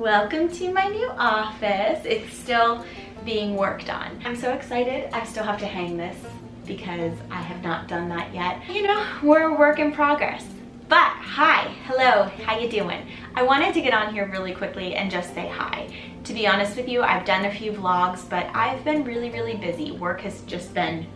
Welcome to my new office. It's still being worked on. I'm so excited. I still have to hang this because I have not done that yet. You know, we're a work in progress. But hi, hello, how you doing? I wanted to get on here really quickly and just say hi. To be honest with you, I've done a few vlogs, but I've been really busy. Work has been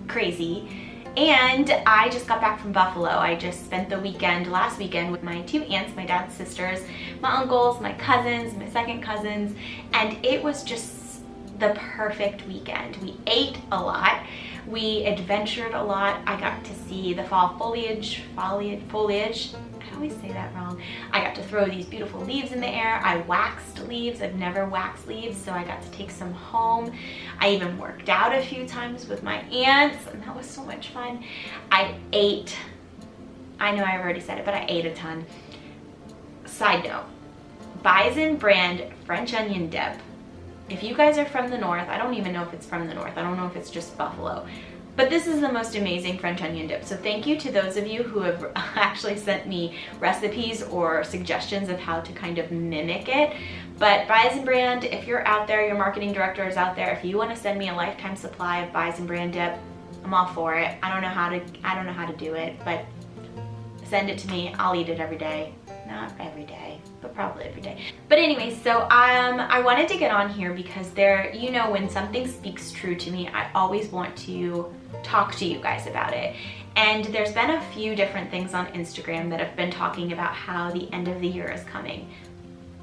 crazy. And I just got back from Buffalo. I just spent the last weekend with my two aunts, my dad's sisters, my uncles, my cousins, my second cousins, and it was just the perfect weekend. We ate a lot. We adventured a lot. I got to see the fall foliage. I always say that wrong. I got to throw these beautiful leaves in the air. I waxed leaves. I've never waxed leaves, so I got to take some home. I even worked out a few times with my aunts, and that was so much fun. I ate. I know I already said it, but I ate a ton. Side note, Bison brand French onion dip. If you guys are from the north, I don't even know if it's from the north. I don't know if it's just Buffalo. But this is the most amazing French onion dip. So thank you to those of you who have actually sent me recipes or suggestions of how to kind of mimic it. But Bison brand, if you're out there, your marketing director is out there, if you want to send me a lifetime supply of Bison brand dip, I'm all for it. I don't know how to do it, but send it to me. I'll eat it every day. Not every day, but probably every day. But anyway, so I wanted to get on here because you know, when something speaks true to me, I always want to talk to you guys about it. And there's been a few different things on Instagram that have been talking about how the end of the year is coming.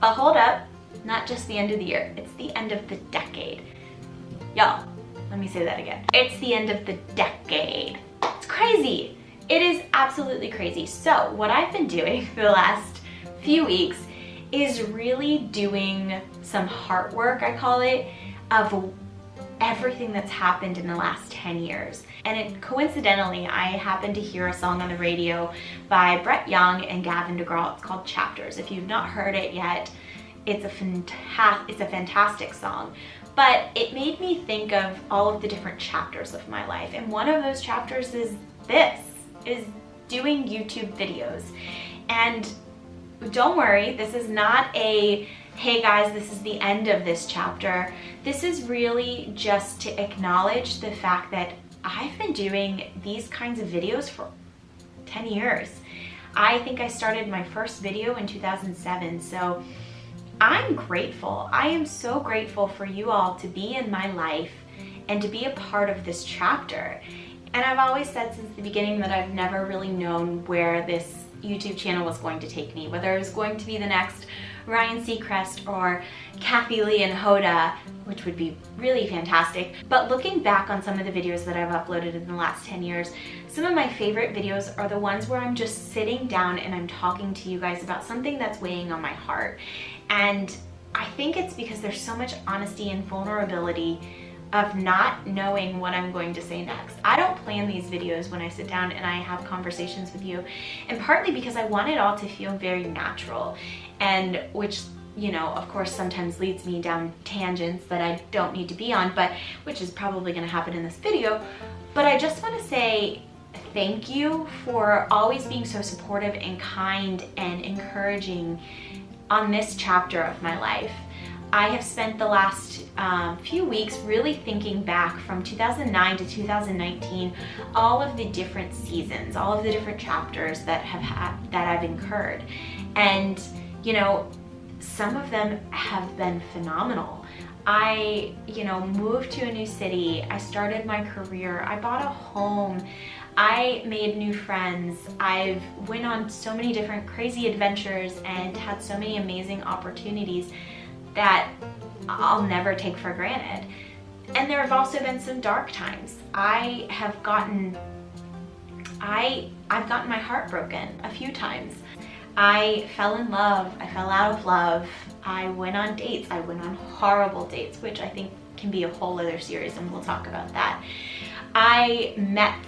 But hold up, not just the end of the year, it's the end of the decade. Y'all, let me say that again. It's the end of the decade. It's crazy. It is absolutely crazy. So what I've been doing for the last few weeks is really doing some heart work, I call it, of everything that's happened in the last 10 years. And coincidentally, I happened to hear a song on the radio by Brett Young and Gavin DeGraw. It's called Chapters. If you've not heard it yet, it's a fantastic song. But it made me think of all of the different chapters of my life. And one of those chapters is doing YouTube videos. And don't worry, this is not a, hey guys, this is the end of this chapter. This is really just to acknowledge the fact that I've been doing these kinds of videos for 10 years. I think I started my first video in 2007, so I'm grateful. I am so grateful for you all to be in my life and to be a part of this chapter. And I've always said since the beginning that I've never really known where this YouTube channel was going to take me, whether it was going to be the next Ryan Seacrest or Kathy Lee and Hoda, which would be really fantastic. But looking back on some of the videos that I've uploaded in the last 10 years, some of my favorite videos are the ones where I'm just sitting down and I'm talking to you guys about something that's weighing on my heart. And I think it's because there's so much honesty and vulnerability of not knowing what I'm going to say next. I don't plan these videos when I sit down and I have conversations with you, and partly because I want it all to feel very natural, and which, you know, of course sometimes leads me down tangents that I don't need to be on, but which is probably going to happen in this video. But I just want to say thank you for always being so supportive and kind and encouraging on this chapter of my life. I have spent the last few weeks really thinking back from 2009 to 2019, all of the different seasons, all of the different chapters that I've incurred. And, you know, some of them have been phenomenal. I, you know, moved to a new city. I started my career. I bought a home. I made new friends. I've went on so many different crazy adventures and had so many amazing opportunities that I'll never take for granted. And there have also been some dark times. I've gotten my heart broken a few times. I fell in love, I fell out of love, I went on dates, I went on horrible dates, which I think can be a whole other series, and we'll talk about that. I met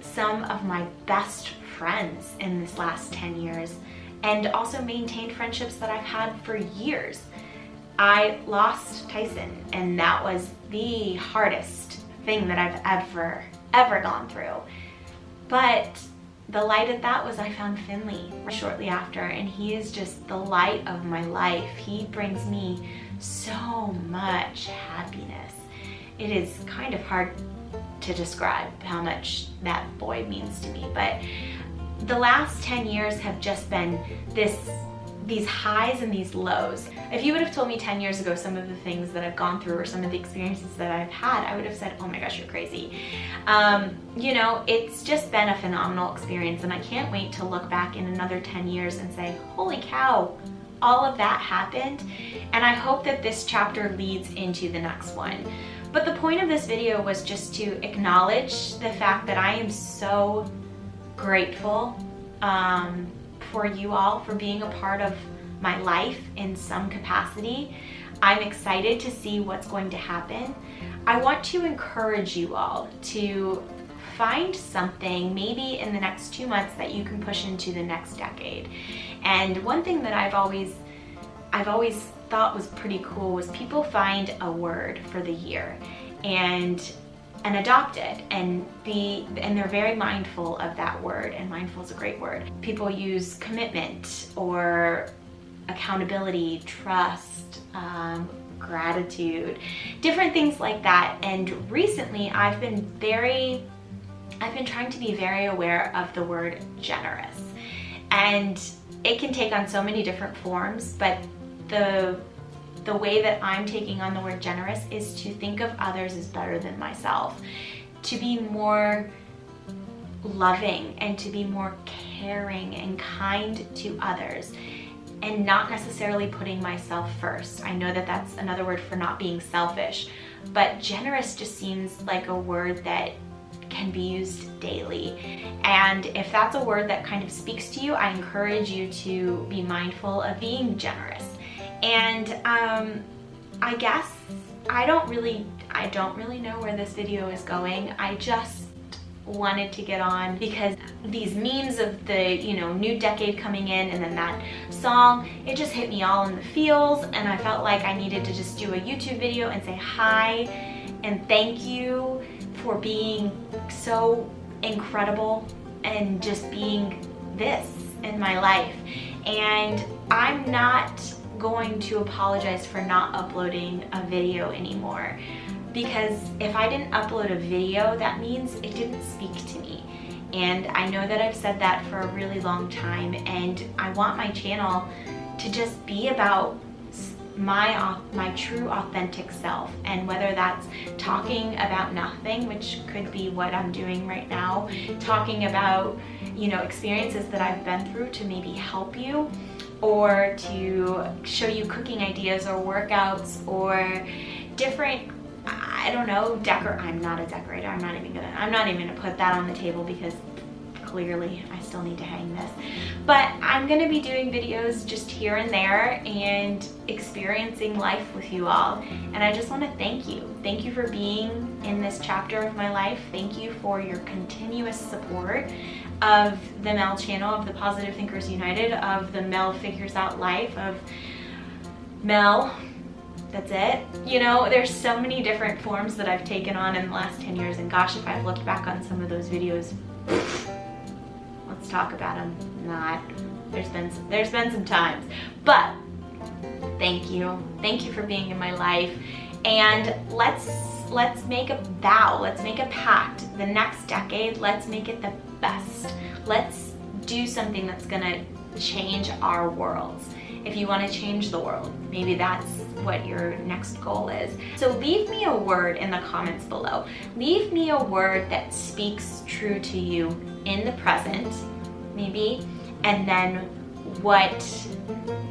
some of my best friends in this last 10 years and also maintained friendships that I've had for years. I lost Tyson, and that was the hardest thing that I've ever gone through. But the light of that was I found Finley shortly after, and he is just the light of my life. He brings me so much happiness. It is kind of hard to describe how much that boy means to me, but the last 10 years have just been these highs and these lows. If you would have told me 10 years ago some of the things that I've gone through or some of the experiences that I've had, I would have said, oh my gosh, you're crazy. You know, it's just been a phenomenal experience, and I can't wait to look back in another 10 years and say, holy cow, all of that happened. And I hope that this chapter leads into the next one. But the point of this video was just to acknowledge the fact that I am so grateful for you all, for being a part of my life in some capacity. I'm excited to see what's going to happen. I want to encourage you all to find something maybe in the next 2 months that you can push into the next decade. And one thing that I've always thought was pretty cool was people find a word for the year and adopt it, and they're very mindful of that word, and mindful is a great word. People use commitment or accountability, trust, gratitude, different things like that. And recently I've been trying to be very aware of the word generous, and it can take on so many different forms, but the way that I'm taking on the word generous is to think of others as better than myself, to be more loving and to be more caring and kind to others, and not necessarily putting myself first. I know that that's another word for not being selfish, but generous just seems like a word that can be used daily. And if that's a word that kind of speaks to you, I encourage you to be mindful of being generous. And I guess I don't really know where this video is going. I just wanted to get on because these memes of the, you know, new decade coming in, and then that song, it just hit me all in the feels, and I felt like I needed to just do a YouTube video and say hi and thank you for being so incredible and just being this in my life. And I'm not going to apologize for not uploading a video anymore, because if I didn't upload a video, that means it didn't speak to me. And I know that I've said that for a really long time, and I want my channel to just be about my true authentic self. And whether that's talking about nothing, which could be what I'm doing right now, talking about, you know, experiences that I've been through to maybe help you, or to show you cooking ideas or workouts or different, I don't know, I'm not a decorator. I'm not even gonna put that on the table, because clearly I still need to hang this. But I'm gonna be doing videos just here and there and experiencing life with you all. And I just wanna thank you. Thank you for being in this chapter of my life. Thank you for your continuous support of the Mel channel, of the Positive Thinkers United, of the Mel Figures Out Life, of Mel, that's it. You know, there's so many different forms that I've taken on in the last 10 years, and gosh, if I've looked back on some of those videos, let's talk about them. There's been some times, but thank you for being in my life. And let's make a vow, let's make a pact. The next decade, let's make it the best. Let's do something that's gonna change our worlds. If you want to change the world, maybe that's what your next goal is. So leave me a word in the comments below. Leave me a word that speaks true to you in the present, maybe, and then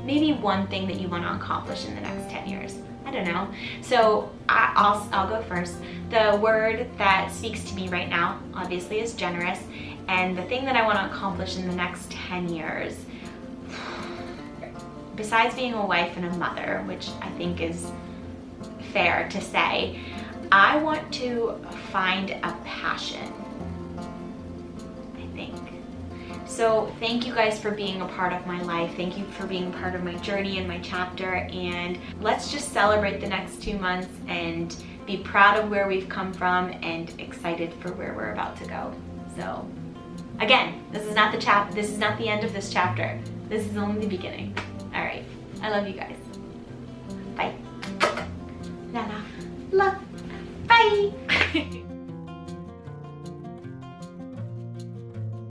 maybe one thing that you want to accomplish in the next 10 years. I don't know. So I'll go first. The word that speaks to me right now, obviously, is generous. And the thing that I want to accomplish in the next 10 years, besides being a wife and a mother, which I think is fair to say, I want to find a passion, I think. So thank you guys for being a part of my life. Thank you for being part of my journey and my chapter. And let's just celebrate the next 2 months and be proud of where we've come from and excited for where we're about to go. So Again, this is not the end of this chapter. This is only the beginning. All right. I love you guys. Bye.